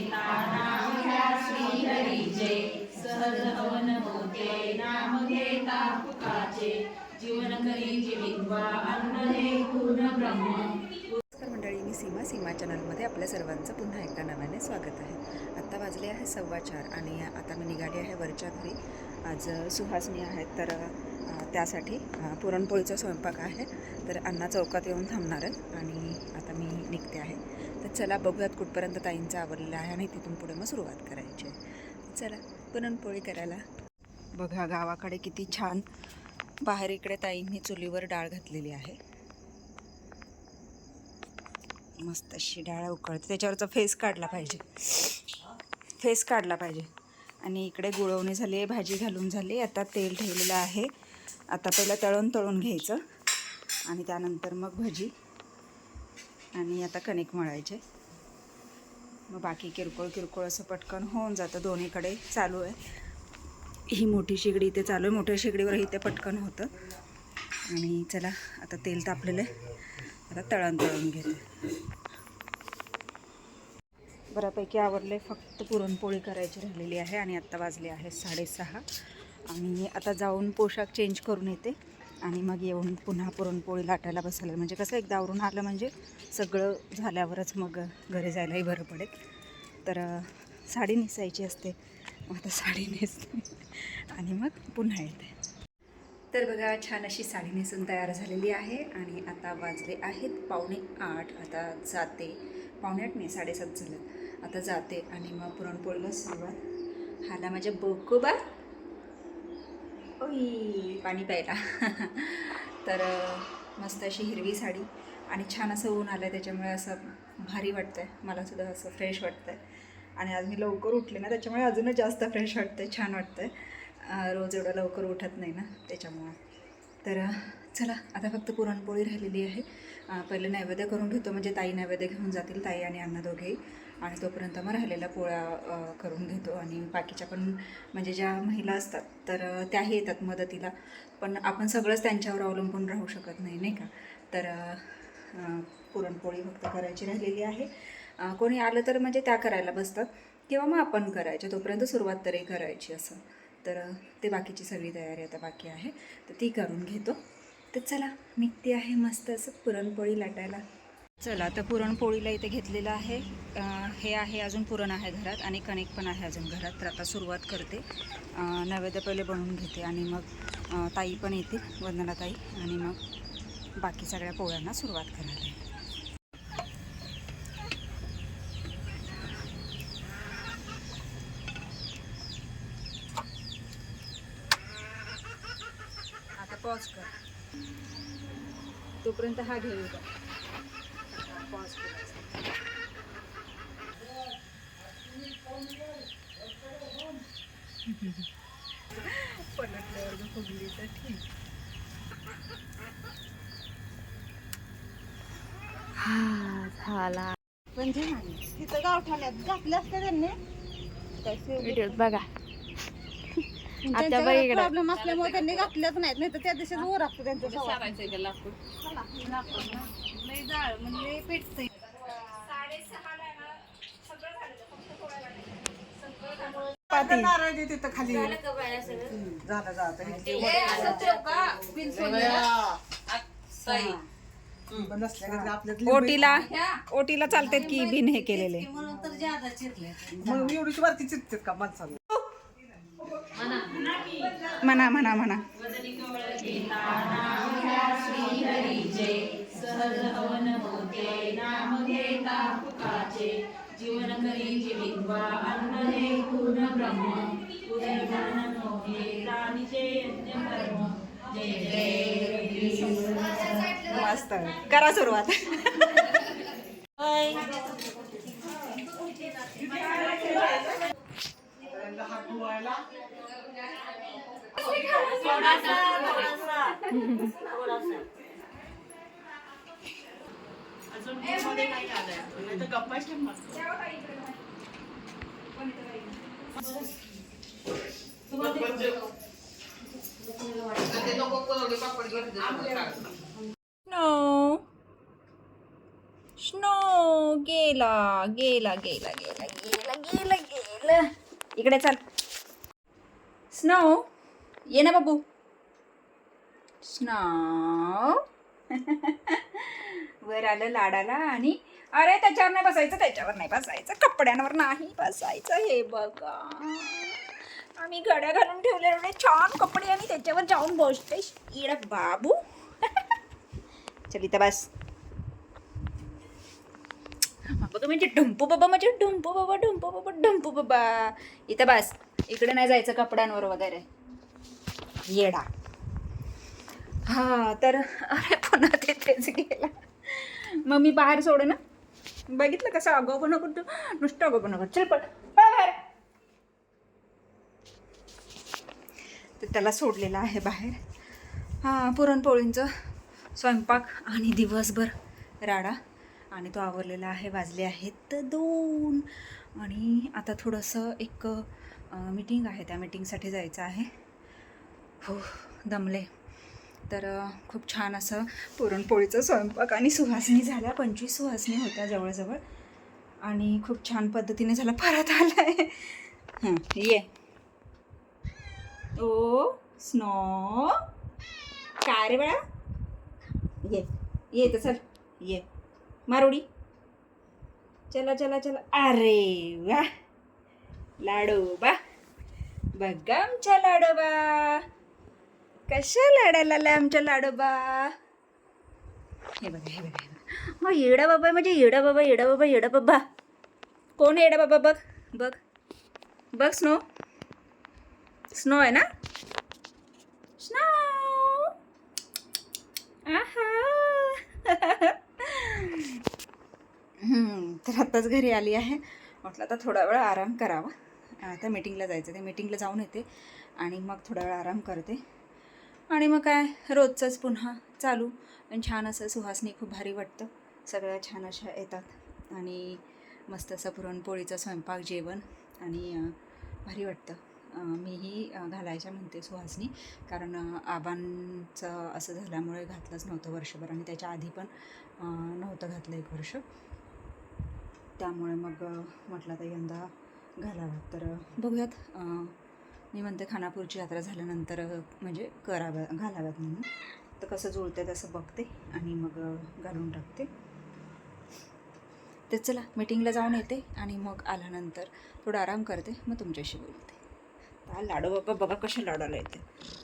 घेता नाम घ्या श्रीहरीचे सहज हवन होते नाम घेता फुकाचे जीवन करी जीवित्वा अन्न हे पूर्ण ब्रह्म. नमस्कार मंडळी, मी सीमा चॅनलमध्ये आपल्या सर्वांचं पुन्हा एकदा नव्याने स्वागत आहे. आत्ता वाजले आहे 4:15 आणि आता मी निघाली आहे वरच्या घरी. आज सुहासनी आहेत तर त्यासाठी पुरणपोळीचा स्वयंपाक आहे. तर अण्णा चौकात येऊन थांबणार आहेत आणि आता मी निघते आहे. तर चला बघूयात कुठपर्यंत ताईंचं आवरलेलं आहे आणि तिथून पुढे मग सुरुवात करायची आहे. चला पुरणपोळी करायला. बघा गावाकडे किती छान बाहेर इकडे ताईंनी चुलीवर डाळ घातलेली आहे. मस्त अशी डाळ उकळते, त्याच्यावरचा फेस काढला पाहिजे. आणि इकडे गुळवणी झाली आहे, भाजी घालून झाली. आता तेल ठेवलेलं आहे. आता पहिलं तळून घ्यायचं आणि त्यानंतर मग आणि आता कणिक मळायचे. मग बाकी किरकोळ असं पटकन होऊन जातं. दोन्हीकडे चालू आहे. ही मोठी शेगडी इथे चालू आहे. मोठ्या शेगडीवर इथे पटकन होतं. आणि चला आता तेल तापलेलं आहे. आता तळून घेते. बऱ्यापैकी आवरले, फक्त पुरणपोळी करायची राहिलेली आहे. आणि आत्ता वाजले आहे 6:30 आणि आता जाऊन पोशाख चेंज करून येते आणि मग येऊन पुन्हा पुरणपोळी लाटायला बसायला. म्हणजे कसं एकदा आवरून आलं म्हणजे सगळं झाल्यावरच मग घरी जायलाही बरं पडेल. तर साडी नेसायची असते, मग आता साडी नेसते आणि मग पुन्हा येते. तर बघा छान अशी साडी नेसून तयार झालेली आहे आणि आता वाजले आहेत 7:45. आता जाते. 7:45 नाही, 7:30 झालं. आता जाते आणि मग पुरणपोळीला सुरुवात. हाला माझ्या बोकोबा ओई पाणी प्यायला. तर मस्त अशी हिरवी साडी आणि छान असं ऊन आलं आहे, त्याच्यामुळे असं भारी वाटतं आहे. मलासुद्धा असं फ्रेश वाटतं आहे. आणि आज मी लवकर उठले ना, त्याच्यामुळे अजूनच जास्त फ्रेश वाटतं आहे, छान वाटतं आहे. रोज एवढं लवकर उठत नाही ना, त्याच्यामुळं. तर चला आता फक्त पुरणपोळी राहिलेली आहे. पहिले नैवेद्य करून घेतो, म्हणजे ताई नैवेद्य घेऊन जातील, ताई आणि अण्णा दोघेही. आणि तोपर्यंत मग राहिलेल्या पोळ्या करून घेतो. आणि बाकीच्या पण म्हणजे ज्या महिला असतात तर त्याही येतात मदतीला. पण आपण सगळंच त्यांच्यावर अवलंबून राहू शकत नाही, नाही का. तर पुरणपोळी फक्त करायची राहिलेली आहे. कोणी आलं तर म्हणजे त्या करायला बसतात किंवा मग आपण करायचे, तोपर्यंत सुरुवात तरी करायची असं. तर ते बाकीची सगळी तयारी आता बाकी आहे, तर ती करून घेतो. तर चला निघते आहे मस्त असं पुरणपोळी लाटायला. चला तर पुरणपोळीला इथे घेतलेलं आहे. हे आहे, अजून पुरण आहे घरात आणि कणिक पण आहे अजून घरात. तर आता सुरुवात करते. नैवेद्य पहिले बनवून घेते आणि मग ताई पण येते, वंदना ताई, आणि मग बाकी सगळ्या पोळ्यांना सुरुवात करायला. आता पॉज कर, तोपर्यंत हा घेऊ का. पॉज करायचा. पलटल्यावर फुगली तर ठीक. हा झाला. म्हणजे तिथं गावठाण्यात घातलं असतं त्यांनी. व्हिडिओ बघा. आता प्रॉब्लेम असल्यामुळे त्यांनी घातल्याच नाहीत, नाही तर त्या दिवशी वर असतो त्यांचं सारायचं लाकूड. लय जाळ म्हणजे पेटतंय. 6:30 नारळ दे तिथं खाली. झालं जात ओटीला चालतात की बिन हे केलेले. मग एवढीच वरती चिरतात का माणसाला. म्हणा म्हणा म्हणा. सहज हवन होते नाम घेता फुकाचे जीवन करी जीवित्वा अन्न हे पूर्ण ब्रह्म. उदयमान नोहे प्राणीचे यज्ञ कर्म. जय जय. मस्त करा सुरुवात. अजून मध्ये काही आलंय नाही तर गप्पा मस्त. स्नो स्नो गे. गेला गेला गेला गेला गेला गेला गेला. इकडे चल. स्नो ये ना बाबू. स्नो वर आलं लाडाला. आणि अरे त्याच्यावर नाही बसायचं, त्याच्यावर नाही बसायचं, कपड्यांवर नाही बसायचं. हे बघा आम्ही घड्या घालून ठेवले एवढे छान कपडे आणि त्याच्यावर जाऊन बसते इकडे बाबू. चल इथं बस. बघा म्हणजे ढंपू बाबा, म्हणजे ढंपू बाबा ढंपू बाबा ढंपू बाबा. इथं बस. इकडे नाही जायचं कपड्यांवर वगैरे येडा. हा तर अरे पुन्हा तेच गेला. मग मी बाहेर सोडे ना. बघितलं कसं अगोपण करतो, नुसतं अगोपण करतो. चल पण बाहेर. तर त्याला सोडलेलं आहे बाहेर. हां पुरणपोळींचं स्वयंपाक आणि दिवसभर राडा आणि तो आवरलेला आहे. वाजले आहेत 2 आणि आता थोडंसं एक मीटिंग आहे, त्या मीटिंगसाठी जायचं आहे. हो दमले. तर खूप छान असं पुरणपोळीचं स्वयंपाक आणि सुहासनी झाल्या. 25 सुहासनी होत्या जवळजवळ आणि खूप छान पद्धतीने झाला. परत आला आहे. ये ओ स्नो. काय रे बाळा. ये ये तर चल ये मारुडी. चला चला चला. अरे वा लाडोबा. बघा आमच्या लाडोबा कशा लाडाला आमच्या लाडोबा. हे बघा हे बघा हे बघा. मग येडा बाबा म्हणजे येडा बाबा येडा बाबा येडा बाबा. कोण येडा बाबा. बघ बघ बघ. स्नो. स्नो आहे ना. स्नो. तर आत्ताच घरी आली आहे. म्हटलं आता थोडा वेळ आराम करावा. आता मीटिंगला जायचं. ते मीटिंगला जाऊन येते आणि मग थोडा वेळ आराम करते आणि मग काय रोजचंच पुन्हा चालू. पण छान असं सुहासनी खूप भारी वाटतं. सगळ्या छान अशा येतात आणि मस्त असं पुरणपोळीचं स्वयंपाक जेवण आणि भारी वाटतं. मीही घालायच्या म्हणते सुहासनी, कारण आबांचं असं झाल्यामुळे घातलंच नव्हतं वर्षभर आणि त्याच्या आधी पण नव्हतं घातलं 1 वर्ष. त्यामुळे मग म्हटलं आता यंदा घालावं. तर बघूयात. मी म्हणते खानापूरची यात्रा झाल्यानंतर म्हणजे घालाव्यात म्हणून. तर कसं जुळतं तसं बघते आणि मग घालून टाकते. तर चला मीटिंगला जाऊन येते आणि मग आल्यानंतर थोडा आराम करते, मग तुमच्याशी बोलते. लाडू बाबा बघा कशा लाडाला येते.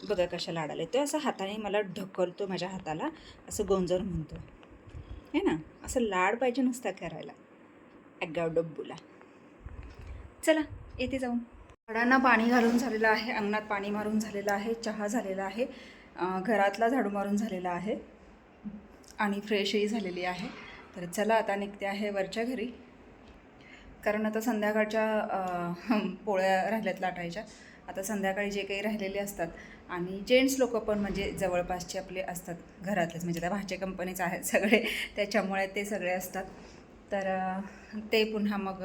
बघा कशा लाडाला येतो. असं हाताने मला ढकलतो, माझ्या हाताला असं गोंजर म्हणतो है ना. असं लाड पाहिजे नुसता करायला अगाव डब्बूला. चला येते जाऊन. झाडांना पाणी घालून झालेलं आहे, अंगणात पाणी मारून झालेलं आहे, चहा झालेला आहे, घरातला झाडू मारून झालेला आहे आणि फ्रेशही झालेली आहे. तर चला आता निघते आहे वरच्या घरी, कारण आता संध्याकाळच्या पोळ्या राहिल्यात लाटायच्या. आता संध्याकाळी जे काही राहिलेले असतात आणि जेंट्स लोक पण म्हणजे जवळपासचे आपले असतात घरातलेच, म्हणजे त्या भाचे कंपनीच आहेत सगळे, त्याच्यामुळे ते सगळे असतात. तर ते पुन्हा मग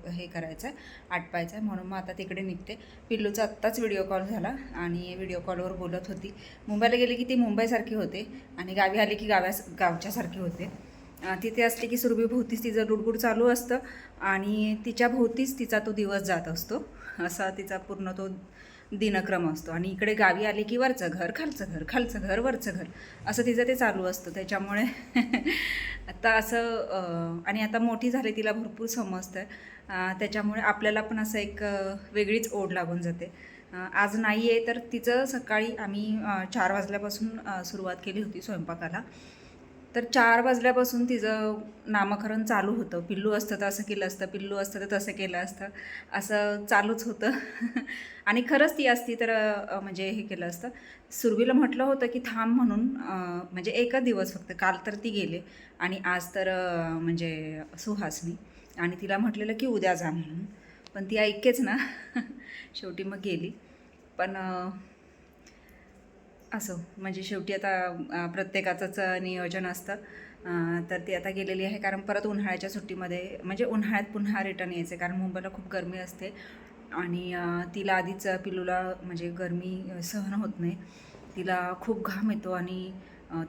हे करायचं आटपायचं आहे, म्हणून मग आता तिकडे निघते. पिल्लूचा आत्ताच व्हिडिओ कॉल झाला आणि व्हिडिओ कॉलवर बोलत होती. मुंबईला गेली की ती मुंबईसारखी होते आणि गावी आली की गावच्यासारखी होते. तिथे असते की सुरभीभोवतीच तिचं लुडबुड चालू असतं आणि तिच्या भोवतीच तिचा तो दिवस जात असतो. असा तिचा पूर्ण तो दिनक्रम असतो. आणि इकडे गावी आले की वरचं घर खालचं घर, खालचं घर वरचं घर, असं तिचं ते चालू असतं. त्याच्यामुळे आता असं आणि आता मोठी झाली, तिला भरपूर समजतं. त्याच्यामुळे आपल्याला पण असं एक वेगळीच ओढ लागून जाते. आज नाही आहे तर तिचं सकाळी आम्ही 4 वाजल्यापासून सुरुवात केली होती स्वयंपाकाला. तर 4 वाजल्यापासून तिचं नामकरण चालू होतं. पिल्लू असतं तर असं केलं असतं, पिल्लू असतं तर तसं केलं असतं, असं चालूच होतं. आणि खरंच ती असती तर म्हणजे हे केलं असतं. सुरभीला म्हटलं होतं की थांब म्हणून, म्हणजे 1 दिवस फक्त. काल तर ती गेले आणि आज तर म्हणजे सुहासनी, आणि तिला म्हटलेलं की उद्या जा म्हणून, पण ती ऐकेच ना. शेवटी मग गेली. पण असं म्हणजे शेवटी आता प्रत्येकाचंच नियोजन असतं. तर ती आता गेलेली आहे, कारण परत उन्हाळ्याच्या सुट्टीमध्ये म्हणजे उन्हाळ्यात पुन्हा रिटर्न यायचं, कारण मुंबईला खूप गरमी असते आणि तिला आधीच पिल्लूला म्हणजे गरमी सहन होत नाही. तिला खूप घाम येतो आणि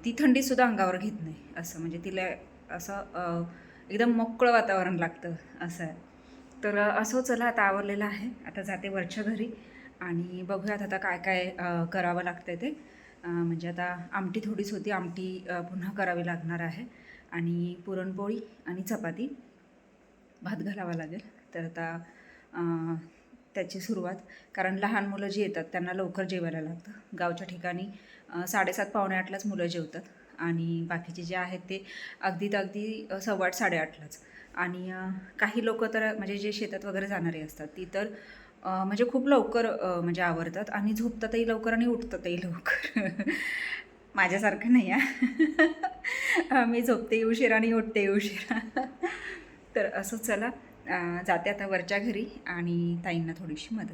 ती थंडीसुद्धा अंगावर घेत नाही. असं म्हणजे तिला असं एकदम मोकळं वातावरण लागतं असं आहे. तर असं चला आता आवरलेलं आहे. आता जाते वरच्या घरी आणि बघूयात आता काय काय करावं लागतं ते. म्हणजे आता आमटी थोडीच होती, आमटी पुन्हा करावी लागणार आहे आणि पुरणपोळी आणि चपाती भात घालावा लागेल. तर आता त्याची सुरुवात, कारण लहान मुलं जी येतात त्यांना लवकर जेवायला लागतं. गावच्या ठिकाणी 7:30 पावणे 8लाच मुलं जेवतात आणि बाकीचे जे आहेत ते अगदीत अगदी 8:15 8:30लाच. आणि काही लोकं तर म्हणजे जे शेतात वगैरे जाणारे असतात ती तर म्हणजे खूप लवकर म्हणजे आवरतात आणि झोपतातही लवकर आणि उठतातही लवकर. माझ्यासारखं नाही आहे. मी झोपते उशिरा आणि उठते उशिरा. तर असं चला जाते आता वरच्या घरी आणि ताईंना थोडीशी मदत.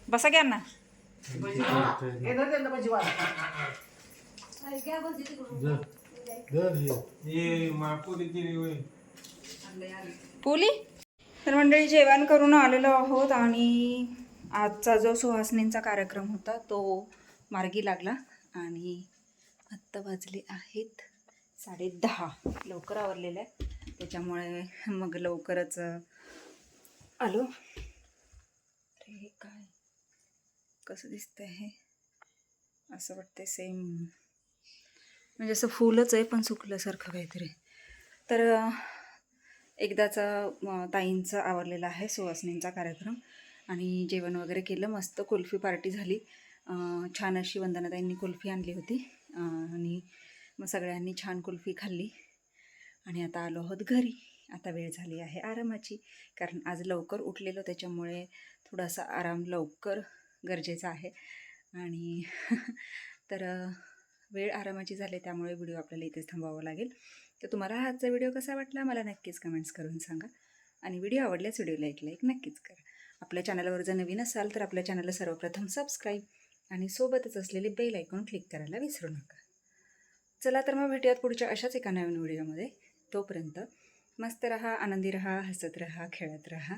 बसा घ्या ना. पोली. तर मंडळी जेवण करून आलेलो आहोत आणि आजचा जो सुहासनींचा कार्यक्रम होता तो मार्गी लागला आणि आत्ता वाजले आहेत 10:30. लवकर आवरलेलं आहे त्याच्यामुळे मग लवकरच आलो. अरे हे काय कसं दिसतंय हे, असं वाटतंय सेम म्हणजे असं फुलच आहे पण सुकल्यासारखं काहीतरी. तर एकदाचा ताईंचं आवरलेला आहे सुहासनींचा कार्यक्रम आणि जेवण वगैरे केलं. मस्त कुल्फी पार्टी झाली. छान अशी वंदनाताईंनी कुल्फी आणली होती आणि मग सगळ्यांनी छान कुल्फी खाल्ली आणि आता आलो आहोत घरी. आता वेळ झाली आहे आरामाची, कारण आज लवकर उठलेलो त्याच्यामुळे थोडासा आराम लवकर गरजेचा आहे. आणि तर वेळ आरामाची झाली त्यामुळे व्हिडिओ आपल्याला इथेच थांबवावा लागेल. तर तुम्हाला आजचा व्हिडिओ कसा वाटला मला नक्कीच कमेंट्स करून सांगा आणि व्हिडिओ आवडल्यास व्हिडिओला एक लाईक नक्कीच करा. आपल्या चॅनलवर जर नवीन असाल तर आपल्या चॅनलला सर्वप्रथम सबस्क्राईब आणि सोबतच असलेले बेल आयकॉन क्लिक करायला विसरू नका. चला तर मग भेटूयात पुढच्या अशाच एका नवीन व्हिडिओमध्ये. तोपर्यंत मस्त रहा, आनंदी रहा, हसत रहा, खेळत रहा,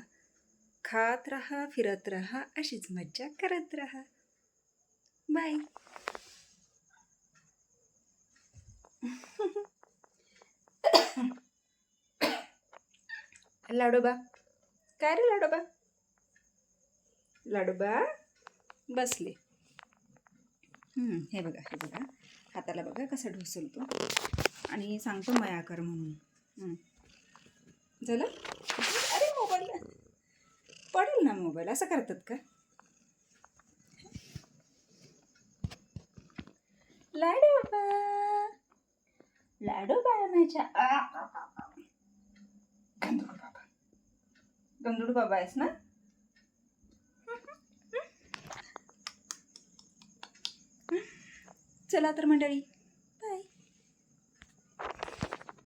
खात रहा, फिरत रहा, अशीच मज्जा करत रहा. बाय. लाडोबा, काय रे लाडोबा? लाडोबा बसले. हे बघा हे बघा, हाताला बघा कसा ढोसलतो आणि सांगतो मया कर म्हणून. झालं? अरे मोबाईल पडेल ना, मोबाईल असं करतात का? लाडोबा, लाडोबा माझ्या गंधुडू बाबा, गंधुडू बाबा आहेस ना? चला तर मंडळी